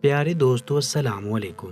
پیارے دوستو السلام علیکم۔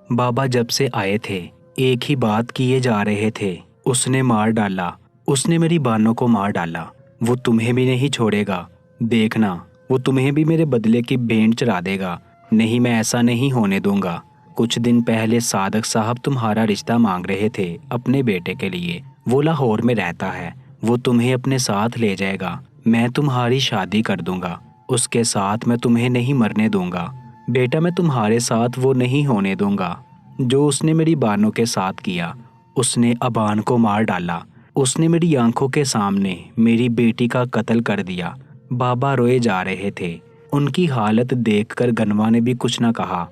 بابا جب سے آئے تھے ایک ہی بات کیے جا رہے تھے، اس نے مار ڈالا، اس نے میری بانوں کو مار ڈالا، وہ تمہیں بھی نہیں چھوڑے گا، دیکھنا وہ تمہیں بھی میرے بدلے کی بھینٹ چڑھا دے گا، نہیں میں ایسا نہیں ہونے دوں گا۔ کچھ دن پہلے صادق صاحب تمہارا رشتہ مانگ رہے تھے اپنے بیٹے کے لیے، وہ لاہور میں رہتا ہے، وہ تمہیں اپنے ساتھ لے جائے گا، میں تمہاری شادی کر دوں گا، اس کے ساتھ میں تمہیں نہیں مرنے دوں گا۔ بیٹا میں تمہارے ساتھ وہ نہیں ہونے دوں گا جو اس نے میری بانوں کے ساتھ کیا۔ اس نے ابان کو مار ڈالا، اس نے میری آنکھوں کے سامنے میری بیٹی کا قتل کر دیا۔ بابا روئے جا رہے تھے، ان کی حالت دیکھ کر گنوا نے بھی کچھ نہ کہا۔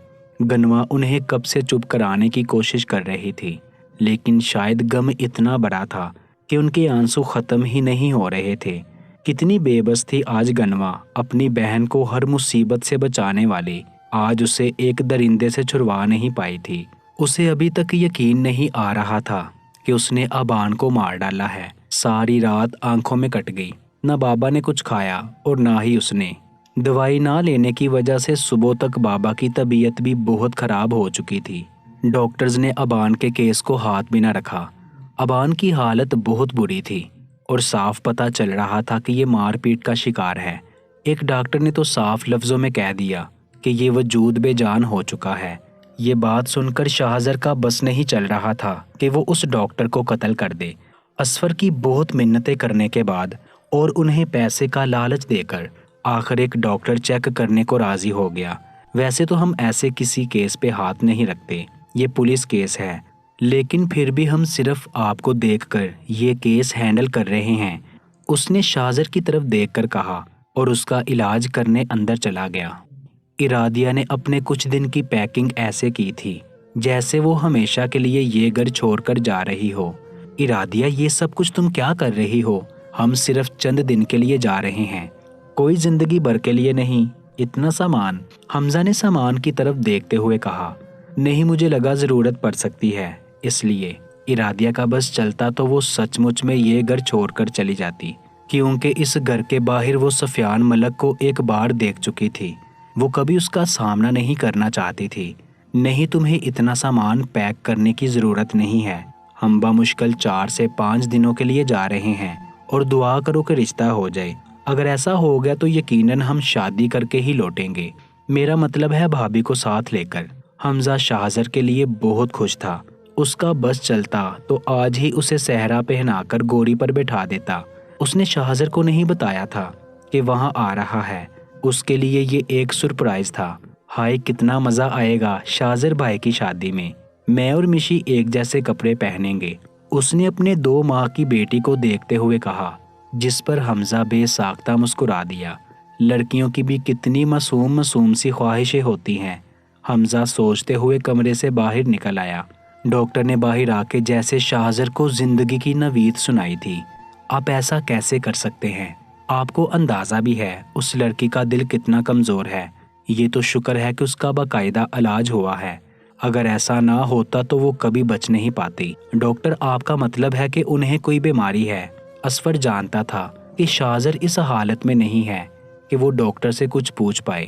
گنوا انہیں کب سے چپ کرانے کی کوشش کر رہی تھی، لیکن شاید غم اتنا بڑا تھا کہ ان کے آنسو ختم ہی نہیں ہو رہے تھے۔ کتنی بے بس تھی آج گنوا، اپنی بہن کو ہر مصیبت سے بچانے والی، آج اسے ایک درندے سے چھڑوا نہیں پائی تھی۔ اسے ابھی تک یقین نہیں آ رہا تھا کہ اس نے ابان کو مار ڈالا ہے۔ ساری رات آنکھوں میں کٹ گئی، نہ بابا نے کچھ کھایا اور نہ ہی اس نے۔ دوائی نہ لینے کی وجہ سے صبح تک بابا کی طبیعت بھی بہت خراب ہو چکی تھی۔ ڈاکٹرز نے ابان کے کیس کو ہاتھ بھی نہ رکھا۔ ابان کی حالت بہت بری تھی اور صاف پتہ چل رہا تھا کہ یہ مار پیٹ کا شکار ہے۔ ایک ڈاکٹر نے تو صاف لفظوں میں کہہ دیا کہ یہ وجود بے جان ہو چکا ہے۔ یہ بات سن کر شاہزر کا بس نہیں چل رہا تھا کہ وہ اس ڈاکٹر کو قتل کر دے۔ اسفر کی بہت منتیں کرنے کے بعد اور انہیں پیسے کا لالچ دے کر آخر ایک ڈاکٹر چیک کرنے کو راضی ہو گیا۔ ویسے تو ہم ایسے کسی کیس پہ ہاتھ نہیں رکھتے، یہ پولیس کیس ہے، لیکن پھر بھی ہم صرف آپ کو دیکھ کر یہ کیس ہینڈل کر رہے ہیں۔ اس نے شاہزر کی طرف دیکھ کر کہا اور اس کا علاج کرنے اندر چلا گیا۔ ارادیہ نے اپنے کچھ دن کی پیکنگ ایسے کی تھی جیسے وہ ہمیشہ کے لیے یہ گھر چھوڑ کر جا رہی ہو۔ ارادیہ یہ سب کچھ تم کیا کر رہی ہو؟ ہم صرف چند دن کے لیے جا رہے ہیں، کوئی زندگی بھر کے لیے نہیں۔ اتنا سامان؟ حمزہ نے سامان کی طرف دیکھتے ہوئے کہا۔ نہیں، مجھے لگا ضرورت پڑ سکتی ہے، اس لیے۔ ارادیہ کا بس چلتا تو وہ سچ مچ میں یہ گھر چھوڑ کر چلی جاتی، کیونکہ اس گھر کے باہر وہ سفیان ملک کو ایک بار دیکھ چکی تھی، وہ کبھی اس کا سامنا نہیں کرنا چاہتی تھی۔ نہیں، تمہیں اتنا سامان پیک کرنے کی ضرورت نہیں ہے، ہم بمشکل 4 سے 5 دنوں کے لیے جا رہے ہیں، اور دعا کرو کہ رشتہ ہو جائے۔ اگر ایسا ہو گیا تو یقیناً ہم شادی کر کے ہی لوٹیں گے، میرا مطلب ہے بھابھی کو ساتھ لے کر۔ حمزہ شاہزر کے لیے بہت خوش تھا، اس کا بس چلتا تو آج ہی اسے صحرا پہنا کر گوری پر بٹھا دیتا۔ اس نے شاہزر کو نہیں بتایا تھا کہ وہاں آ رہا ہے، اس کے لیے یہ ایک سرپرائز تھا۔ ہائے کتنا مزہ آئے گا شاہزر بھائی کی شادی میں، میں اور مشی ایک جیسے کپڑے پہنیں گے، اس نے اپنے 2 ماہ کی بیٹی کو دیکھتے ہوئے کہا، جس پر حمزہ بے ساختہ مسکرا دیا۔ لڑکیوں کی بھی کتنی معصوم سی خواہشیں ہوتی ہیں۔ حمزہ سوچتے ہوئے کمرے سے باہر نکل آیا۔ ڈاکٹر نے باہر آ کے جیسے شاہزر کو زندگی کی نوید سنائی تھی۔ آپ ایسا کیسے کر سکتے ہیں؟ آپ کو اندازہ بھی ہے اس لڑکی کا دل کتنا کمزور ہے، یہ تو شکر ہے کہ اس کا باقاعدہ علاج ہوا ہے، اگر ایسا نہ ہوتا تو وہ کبھی بچ نہیں پاتی۔ ڈاکٹر آپ کا مطلب ہے کہ انہیں کوئی بیماری ہے؟ اسفر جانتا تھا کہ شاہزر اس حالت میں نہیں ہے کہ وہ ڈاکٹر سے کچھ پوچھ پائے۔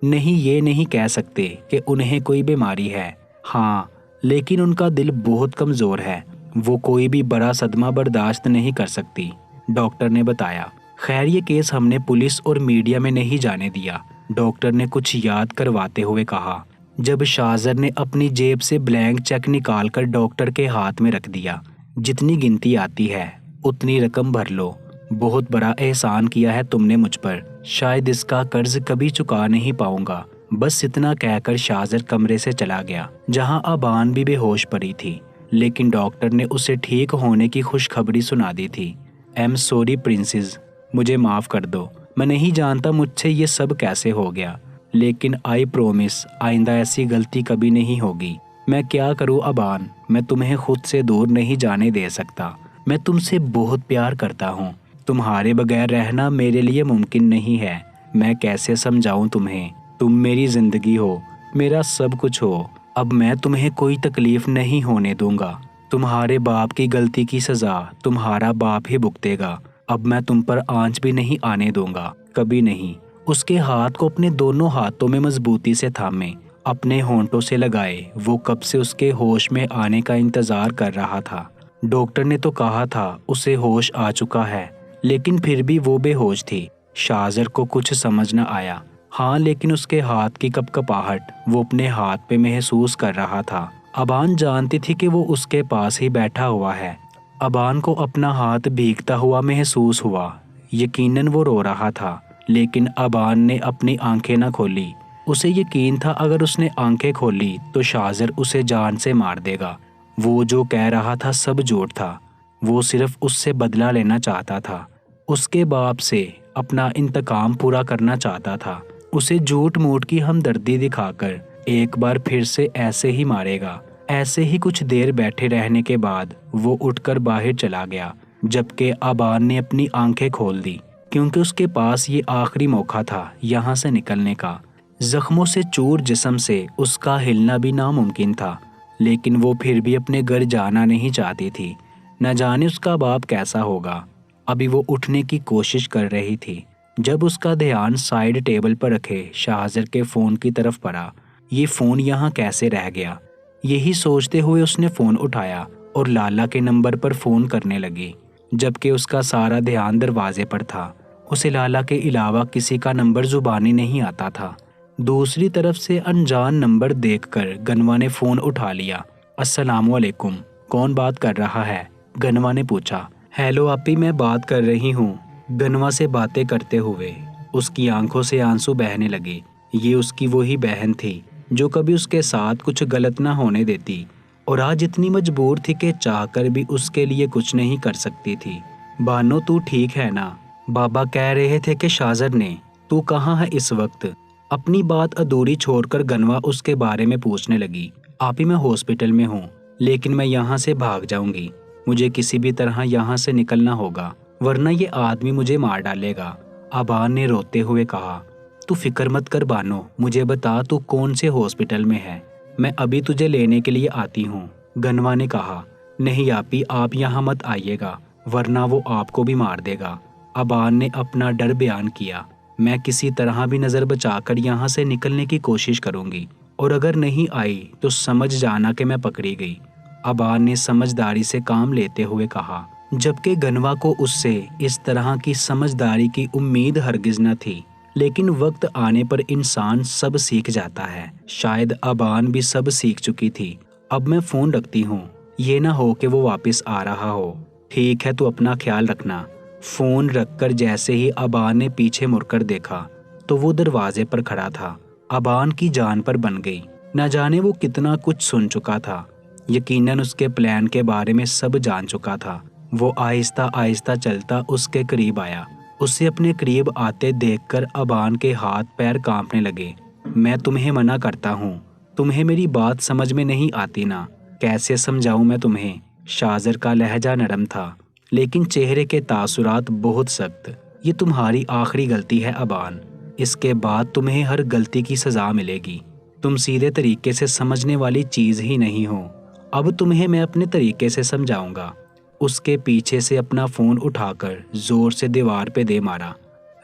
نہیں، یہ نہیں کہہ سکتے کہ انہیں کوئی بیماری ہے، ہاں، لیکن ان کا دل بہت کمزور ہے، وہ کوئی بھی بڑا صدمہ برداشت نہیں کر سکتی، ڈاکٹر نے بتایا۔ خیر یہ کیس ہم نے پولیس اور میڈیا میں نہیں جانے دیا، ڈاکٹر نے کچھ یاد کرواتے ہوئے کہا۔ جب شاہزر نے اپنی جیب سے بلینک چیک نکال کر ڈاکٹر کے ہاتھ میں رکھ دیا، جتنی گنتی آتی ہے اتنی رقم بھر لو، بہت بڑا احسان کیا ہے تم نے مجھ پر، شاید اس کا قرض کبھی چکا نہیں پاؤں گا، بس اتنا کہہ کر شاہزر کمرے سے چلا گیا، جہاں ابان بھی بے ہوش پڑی تھی، لیکن ڈاکٹر نے اسے ٹھیک ہونے کی خوشخبری سنا دی تھی۔ ایم سوری پرنسز، مجھے معاف کر دو، میں نہیں جانتا مجھ سے یہ سب کیسے ہو گیا، لیکن آئی پرومس آئندہ ایسی غلطی کبھی نہیں ہوگی۔ میں کیا کروں ابان، میں تمہیں خود سے دور نہیں جانے دے سکتا، میں تم سے بہت پیار کرتا ہوں، تمہارے بغیر رہنا میرے لیے ممکن نہیں ہے، میں کیسے سمجھاؤں تمہیں، تم میری زندگی ہو، میرا سب کچھ ہو، اب میں تمہیں کوئی تکلیف نہیں ہونے دوں گا، تمہارے باپ کی غلطی کی سزا تمہارا باپ ہی بھگتے گا، اب میں تم پر آنچ بھی نہیں آنے دوں گا، کبھی نہیں۔ اس کے ہاتھ کو اپنے دونوں ہاتھوں میں مضبوطی سے تھامے، اپنے ہونٹوں سے لگائے۔ وہ کب سے اس کے ہوش میں آنے کا انتظار کر رہا تھا۔ ڈاکٹر نے تو کہا تھا اسے ہوش آ چکا ہے، لیکن پھر بھی وہ بے ہوش تھی۔ شاہزر کو کچھ سمجھ نہ آیا۔ ہاں، لیکن اس کے ہاتھ کی کپکپاہٹ وہ اپنے ہاتھ پہ محسوس کر رہا تھا۔ ابان جانتی تھی کہ وہ اس کے پاس ہی بیٹھا ہوا ہے۔ ابان کو اپنا ہاتھ بھیگتا ہوا محسوس ہوا۔ یقیناً وہ رو رہا تھا، لیکن ابان نے اپنی آنکھیں نہ کھولی۔ اسے یقین تھا اگر اس نے آنکھیں کھولی تو شاہزر اسے جان سے مار دے گا۔ وہ جو کہہ رہا تھا سب جھوٹ تھا۔ وہ صرف اس سے بدلہ لینا چاہتا تھا، اس کے باپ سے اپنا انتقام پورا کرنا چاہتا تھا۔ اسے جھوٹ موٹ کی ہمدردی دکھا کر ایک بار پھر سے ایسے ہی مارے گا۔ ایسے ہی کچھ دیر بیٹھے رہنے کے بعد وہ اٹھ کر باہر چلا گیا، جبکہ ابان نے اپنی آنکھیں کھول دی، کیونکہ اس کے پاس یہ آخری موقع تھا یہاں سے نکلنے کا۔ زخموں سے چور جسم سے اس کا ہلنا بھی ناممکن تھا، لیکن وہ پھر بھی اپنے گھر جانا نہیں چاہتی تھی۔ نہ جانے اس کا باپ کیسا ہوگا۔ ابھی وہ اٹھنے کی کوشش کر رہی تھی جب اس کا دھیان سائیڈ ٹیبل پر رکھے شاہزر کے فون کی طرف پڑا۔ یہ فون یہاں کیسے رہ گیا؟ یہی سوچتے ہوئے اس نے فون اٹھایا اور لالا کے نمبر پر فون کرنے لگی، جبکہ اس کا سارا دھیان دروازے پر تھا۔ اسے لالا کے علاوہ کسی کا نمبر زبانی نہیں آتا تھا۔ دوسری طرف سے انجان نمبر دیکھ کر گنوا نے فون اٹھا لیا۔ السلام علیکم، کون بات کر رہا ہے؟ گنوا نے پوچھا۔ ہیلو آپی، میں بات کر رہی ہوں۔ گنوا سے باتیں کرتے ہوئے اس کی آنکھوں سے آنسو بہنے لگے۔ یہ اس کی وہی بہن تھی جو کبھی اس کے ساتھ کچھ غلط نہ ہونے دیتی، اور آج اتنی مجبور تھی کہ چاہ کر بھی اس کے لیے کچھ نہیں کر سکتی تھی۔ بانو، تو ٹھیک ہے نا؟ بابا کہہ رہے تھے کہ شاہزر نے۔ تو کہاں ہے اس وقت؟ اپنی بات ادھوری چھوڑ کر گنوا اس کے بارے میں پوچھنے لگی۔ آپی، میں ہاسپٹل میں ہوں، لیکن میں یہاں سے بھاگ جاؤں گی۔ مجھے کسی بھی طرح یہاں سے نکلنا ہوگا، ورنہ یہ آدمی مجھے مار ڈالے گا۔ ابان نے روتے ہوئے کہا۔ تو فکر مت کر بانو، مجھے بتا تو کون سے ہاسپٹل میں ہے، میں ابھی تجھے لینے کے لیے آتی ہوں۔ گنوا نے کہا۔ نہیں آپی، آپ یہاں مت آئیے گا، ورنہ وہ آپ کو بھی مار دے گا۔ ابان نے اپنا ڈر بیان کیا۔ میں کسی طرح بھی نظر بچا کر یہاں سے نکلنے کی کوشش کروں گی، اور اگر نہیں آئی تو سمجھ جانا کہ میں پکڑی گئی۔ ابان نے سمجھداری سے کام لیتے ہوئے کہا، جبکہ گنوا کو اس سے اس طرح کی سمجھداری کی امید ہرگز نہ تھی۔ لیکن وقت آنے پر انسان سب سیکھ جاتا ہے۔ شاید ابان بھی سب سیکھ چکی تھی۔ اب میں فون رکھتی ہوں، یہ نہ ہو کہ وہ واپس آ رہا ہو۔ ٹھیک ہے، تو اپنا خیال رکھنا۔ فون رکھ کر جیسے ہی ابان نے پیچھے مڑ کر دیکھا تو وہ دروازے پر کھڑا تھا۔ ابان کی جان پر بن گئی۔ نہ جانے وہ کتنا کچھ سن چکا تھا۔ یقیناً اس کے پلان کے بارے میں سب جان چکا تھا۔ وہ آہستہ آہستہ چلتا اس کے قریب آیا۔ اسے اپنے قریب آتے دیکھ کر ابان کے ہاتھ پیر کانپنے لگے۔ میں تمہیں منع کرتا ہوں، تمہیں میری بات سمجھ میں نہیں آتی نا؟ کیسے سمجھاؤں میں تمہیں؟ شاہزر کا لہجہ نرم تھا، لیکن چہرے کے تاثرات بہت سخت۔ یہ تمہاری آخری غلطی ہے ابان، اس کے بعد تمہیں ہر غلطی کی سزا ملے گی۔ تم سیدھے طریقے سے سمجھنے والی چیز ہی نہیں ہو۔ اب تمہیں میں اپنے طریقے سے سمجھاؤں گا۔ اس کے پیچھے سے اپنا فون اٹھا کر زور سے دیوار پہ دے مارا۔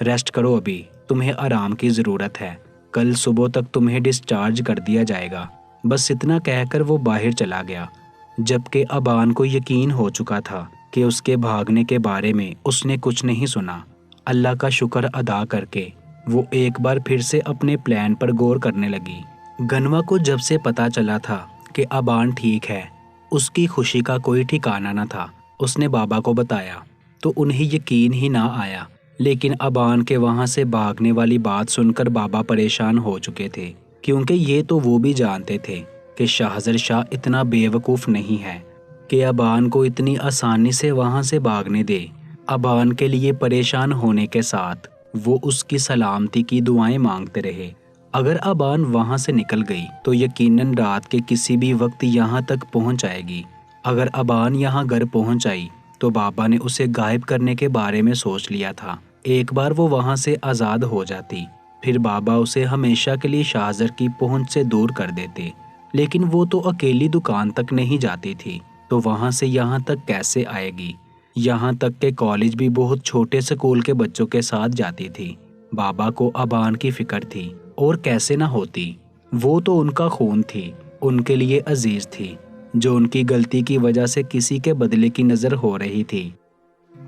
ریسٹ کرو، ابھی تمہیں آرام کی ضرورت ہے، کل صبح تک تمہیں ڈسچارج کر دیا جائے گا۔ بس اتنا کہہ کر وہ باہر چلا گیا، جبکہ ابان کو یقین ہو چکا تھا کہ اس کے بھاگنے کے بارے میں اس نے کچھ نہیں سنا۔ اللہ کا شکر ادا کر کے وہ ایک بار پھر سے اپنے پلان پر غور کرنے لگی۔ گنوا کو جب سے پتا چلا تھا کہ ابان ٹھیک ہے، اس کی خوشی کا کوئی ٹھکانہ نہ تھا۔ اس نے بابا کو بتایا تو انہیں یقین ہی نہ آیا، لیکن ابان کے وہاں سے بھاگنے والی بات سن کر بابا پریشان ہو چکے تھے، کیونکہ یہ تو وہ بھی جانتے تھے کہ شاہزر شاہ اتنا بے وقوف نہیں ہے کہ ابان کو اتنی آسانی سے وہاں سے بھاگنے دے۔ ابان کے لیے پریشان ہونے کے ساتھ وہ اس کی سلامتی کی دعائیں مانگتے رہے۔ اگر ابان وہاں سے نکل گئی تو یقیناً رات کے کسی بھی وقت یہاں تک پہنچ جائے گی۔ اگر ابان یہاں گھر پہنچ آئی تو بابا نے اسے غائب کرنے کے بارے میں سوچ لیا تھا۔ ایک بار وہ وہاں سے آزاد ہو جاتی، پھر بابا اسے ہمیشہ کے لیے شاہزر کی پہنچ سے دور کر دیتے۔ لیکن وہ تو اکیلی دکان تک نہیں جاتی تھی، تو وہاں سے یہاں تک کیسے آئے گی؟ یہاں تک کہ کالج بھی بہت چھوٹے اسکول کے بچوں کے ساتھ جاتی تھی۔ بابا کو ابان کی فکر تھی، اور کیسے نہ ہوتی، وہ تو ان کا خون تھی، ان کے لیے عزیز تھی، جو ان کی غلطی کی وجہ سے کسی کے بدلے کی نظر ہو رہی تھی۔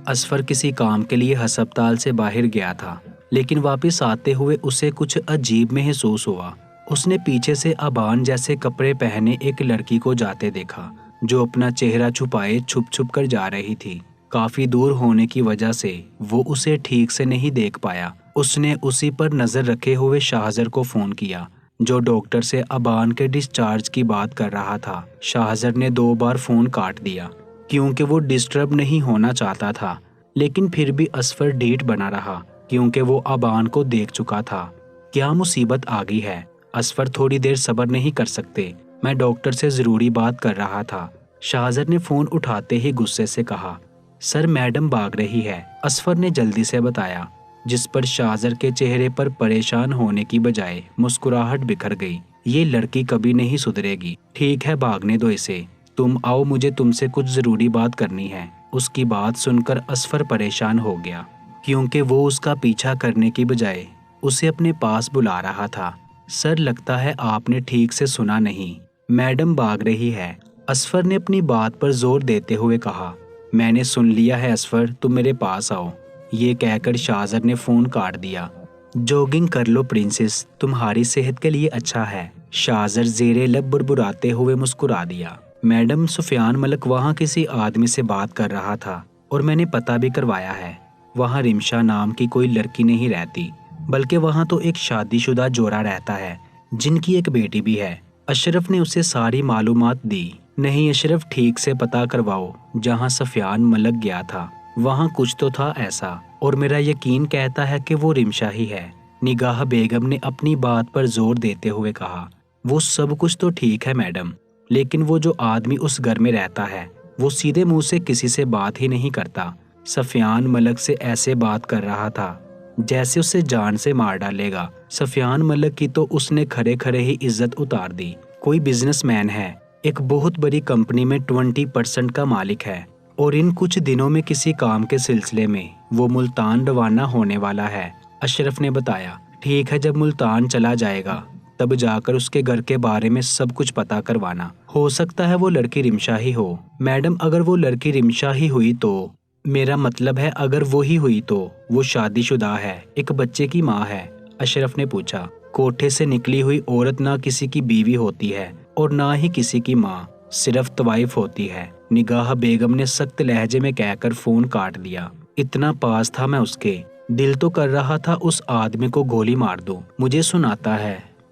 اصفر کسی کام کے لیے ہسپتال سے باہر گیا تھا، لیکن واپس آتے ہوئے اسے کچھ عجیب محسوس ہوا۔ اس نے پیچھے سے ابان جیسے کپڑے پہنے ایک لڑکی کو جاتے دیکھا، جو اپنا چہرہ چھپائے چھپ چھپ کر جا رہی تھی۔ کافی دور ہونے کی وجہ سے وہ اسے ٹھیک سے نہیں دیکھ پایا۔ اس نے اسی پر نظر رکھے ہوئے شاہزر کو فون کیا، جو ڈاکٹر سے ابان کے ڈسچارج کی بات کر رہا تھا۔ شاہزر نے 2 بار فون کاٹ دیا، کیونکہ وہ ڈسٹرب نہیں ہونا چاہتا تھا، لیکن پھر بھی اصفر ڈھیٹ بنا رہا، کیونکہ وہ ابان کو دیکھ چکا تھا۔ کیا مصیبت آ گئی ہے؟ اصفر تھوڑی دیر صبر نہیں کر سکتے، میں ڈاکٹر سے ضروری بات کر رہا تھا۔ شاہزر نے فون اٹھاتے ہی غصے سے کہا، سر میڈم بھاگ رہی ہے، اصفر نے جلدی سے بتایا، جس پر شاہزر کے چہرے پر پریشان ہونے کی بجائے مسکراہٹ بکھر گئی۔ یہ لڑکی کبھی نہیں سدھرے گی، ٹھیک ہے بھاگنے دو اسے، تم آؤ، مجھے تم سے کچھ ضروری بات کرنی ہے۔ اس کی بات سن کر اصفر پریشان ہو گیا، کیونکہ وہ اس کا پیچھا کرنے کی بجائے اسے اپنے پاس بلا رہا تھا۔ سر لگتا ہے آپ نے ٹھیک سے سنا نہیں، میڈم بھاگ رہی ہے، اصفر نے اپنی بات پر زور دیتے ہوئے کہا۔ میں نے سن لیا ہے اصفر، تم میرے پاس آؤ، یہ کہہ کر شاہزر نے فون کاٹ دیا۔ جوگنگ کر لو پرنسس، تمہاری صحت کے لیے اچھا ہے، شاہزر زیر لب بربراتے ہوئے مسکرا دیا۔ میڈم سفیان ملک وہاں کسی آدمی سے بات کر رہا تھا، اور میں نے پتہ بھی کروایا ہے، وہاں رمشا نام کی کوئی لڑکی نہیں رہتی، بلکہ وہاں تو ایک شادی شدہ جوڑا رہتا ہے، جن کی ایک بیٹی بھی ہے۔ اشرف نے اسے ساری معلومات دی۔ نہیں اشرف، ٹھیک سے پتہ کرواؤ، جہاں سفیان ملک گیا تھا وہاں کچھ تو تھا ایسا، اور میرا یقین کہتا ہے کہ وہ رمشا ہی ہے۔ نگاہ بیگم نے اپنی بات پر زور دیتے ہوئے کہا، وہ سب کچھ تو ٹھیک ہے میڈم، لیکن وہ جو آدمی اس گھر میں رہتا ہے وہ سیدھے منہ سے کسی سے بات ہی نہیں کرتا۔ سفیان ملک سے ایسے بات کر رہا تھا جیسے اسے جان سے مار ڈالے گا۔ سفیان ملک کی تو اس نے کھڑے کھڑے ہی عزت اتار دی۔ کوئی بزنس مین ہے، ایک بہت بڑی کمپنی میں 20% کا مالک ہے، اور ان کچھ دنوں میں کسی کام کے سلسلے میں وہ ملتان روانہ ہونے والا ہے، اشرف نے بتایا۔ ٹھیک ہے، جب ملتان چلا جائے گا تب جا کر اس کے گھر کے بارے میں سب کچھ پتا کروانا، ہو سکتا ہے وہ لڑکی رمشا ہی ہو۔ میڈم اگر وہ لڑکی رمشا ہی ہوئی تو، میرا مطلب ہے اگر وہی ہوئی تو وہ شادی شدہ ہے، ایک بچے کی ماں ہے، اشرف نے پوچھا۔ کوٹھے سے نکلی ہوئی عورت نہ کسی کی بیوی ہوتی ہے اور نہ ہی کسی کی ماں، صرف طوائف ہوتی ہے، نگاہ بیگم نے سخت لہجے میں کہہ کر فون کاٹ دیا۔ اتنا پاس تھا میں اس کے، دل تو کر رہا تھا اس آدمی کو گولی مار دوں۔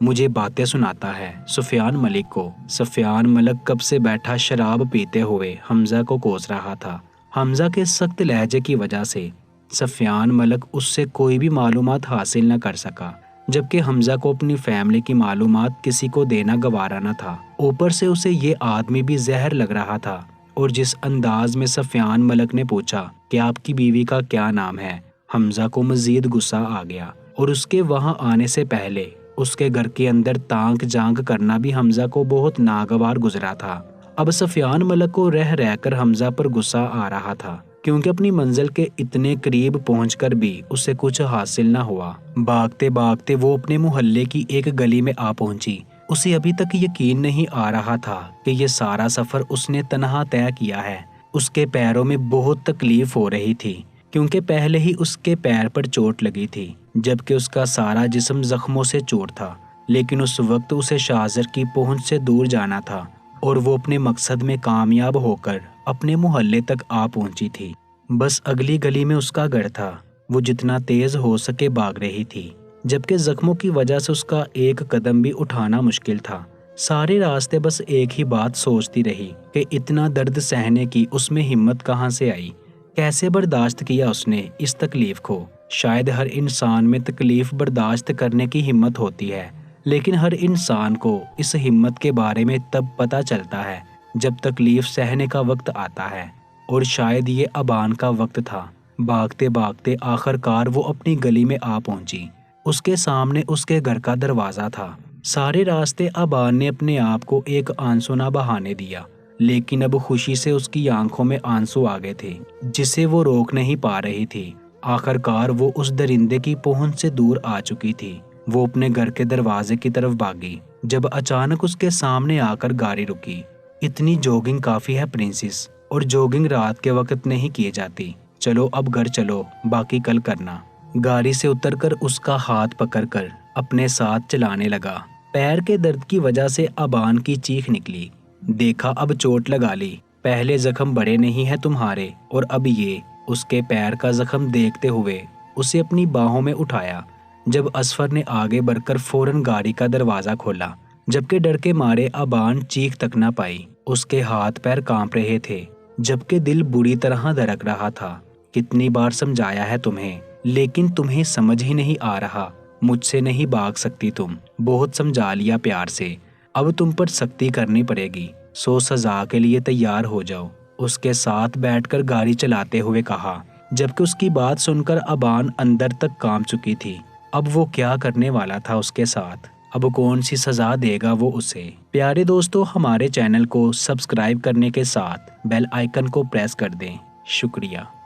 مجھے باتیں سناتا ہے سفیان ملک کو۔ سفیان ملک کب سے بیٹھا شراب پیتے ہوئے حمزہ کو کوس رہا تھا۔ حمزہ کے سخت لہجے کی وجہ سے سفیان ملک اس سے کوئی بھی معلومات حاصل نہ کر سکا، جبکہ حمزہ کو اپنی فیملی کی معلومات کسی کو دینا گوارا نہ تھا۔ اوپر سے اسے یہ آدمی بھی زہر لگ رہا تھا، اور جس انداز میں سفیان ملک نے پوچھا کہ آپ کی بیوی کا کیا نام ہے، حمزہ کو مزید غصہ آ گیا، اور اس کے وہاں آنے سے پہلے اس کے گھر کے اندر تانک جانک کرنا بھی حمزہ کو بہت ناگوار گزرا تھا۔ اب سفیان ملک کو رہ رہ کر حمزہ پر غصہ آ رہا تھا، کیونکہ اپنی منزل کے اتنے قریب پہنچ کر بھی اسے کچھ حاصل نہ ہوا۔ بھاگتے بھاگتے وہ اپنے محلے کی ایک گلی میں آ پہنچی۔ اسے ابھی تک یقین نہیں آ رہا تھا کہ یہ سارا سفر اس نے تنہا طے کیا ہے۔ اس کے پیروں میں بہت تکلیف ہو رہی تھی، کیونکہ پہلے ہی اس کے پیر پر چوٹ لگی تھی، جبکہ اس کا سارا جسم زخموں سے چور تھا، لیکن اس وقت اسے شاہزر کی پہنچ سے دور جانا تھا، اور وہ اپنے مقصد میں کامیاب ہو کر اپنے محلے تک آ پہنچی تھی۔ بس اگلی گلی میں اس کا گھر تھا۔ وہ جتنا تیز ہو سکے بھاگ رہی تھی، جبکہ زخموں کی وجہ سے اس کا ایک قدم بھی اٹھانا مشکل تھا۔ سارے راستے بس ایک ہی بات سوچتی رہی کہ اتنا درد سہنے کی اس میں ہمت کہاں سے آئی، کیسے برداشت کیا اس نے اس تکلیف کو۔ شاید ہر انسان میں تکلیف برداشت کرنے کی ہمت ہوتی ہے، لیکن ہر انسان کو اس ہمت کے بارے میں تب پتہ چلتا ہے جب تکلیف سہنے کا وقت آتا ہے، اور شاید یہ ابان کا وقت تھا۔ بھاگتے بھاگتے آخر کار وہ اپنی گلی میں آ پہنچی۔ اس کے سامنے اس کے گھر کا دروازہ تھا۔ سارے راستے ابان نے اپنے آپ کو ایک آنسو نہ بہانے دیا، لیکن اب خوشی سے اس کی آنکھوں میں آنسو آ گئے تھے جسے وہ روک نہیں پا رہی تھی۔ آخر کار وہ اس درندے کی پہنچ سے دور آ چکی تھی۔ وہ اپنے گھر کے دروازے کی طرف بھاگی جب اچانک اس کے سامنے آ کر گاڑی رکی۔ اتنی جوگنگ کافی ہے پرنسس، اور جوگنگ رات کے وقت نہیں کی جاتی۔ چلو اب گھر چلو، باقی کل کرنا۔ گاڑی سے اتر کر اس کا ہاتھ پکڑ کر اپنے ساتھ چلانے لگا۔ پیر کے درد کی وجہ سے ابان کی چیخ نکلی۔ دیکھا اب چوٹ لگا لی، پہلے زخم بڑے نہیں ہیں تمہارے، اور اب یہ۔ اس کے پیر کا زخم دیکھتے ہوئے اسے اپنی باہوں میں اٹھایا۔ جب اسفر نے آگے بڑھ کر فوراً گاڑی کا دروازہ کھولا، جبکہ ڈر کے مارے ابان چیخ تک نہ پائی۔ اس کے ہاتھ پیر کانپ رہے تھے جبکہ دل بری طرح دھڑک رہا تھا۔ کتنی بار سمجھایا ہے تمہیں، لیکن تمہیں سمجھ ہی نہیں آ رہا۔ مجھ سے نہیں بھاگ سکتی تم، بہت سمجھا لیا پیار سے، اب تم پر سختی کرنی پڑے گی، سو سزا کے لیے تیار ہو جاؤ۔ اس کے ساتھ بیٹھ کر گاڑی چلاتے ہوئے کہا، جبکہ اس کی بات سن کر ابان اندر تک کانپ چکی تھی۔ اب وہ کیا کرنے والا تھا اس کے ساتھ؟ اب کون سی سزا دے گا وہ اسے؟ پیارے دوستو، ہمارے چینل کو سبسکرائب کرنے کے ساتھ بیل آئیکن کو پریس کر دیں۔ شکریہ۔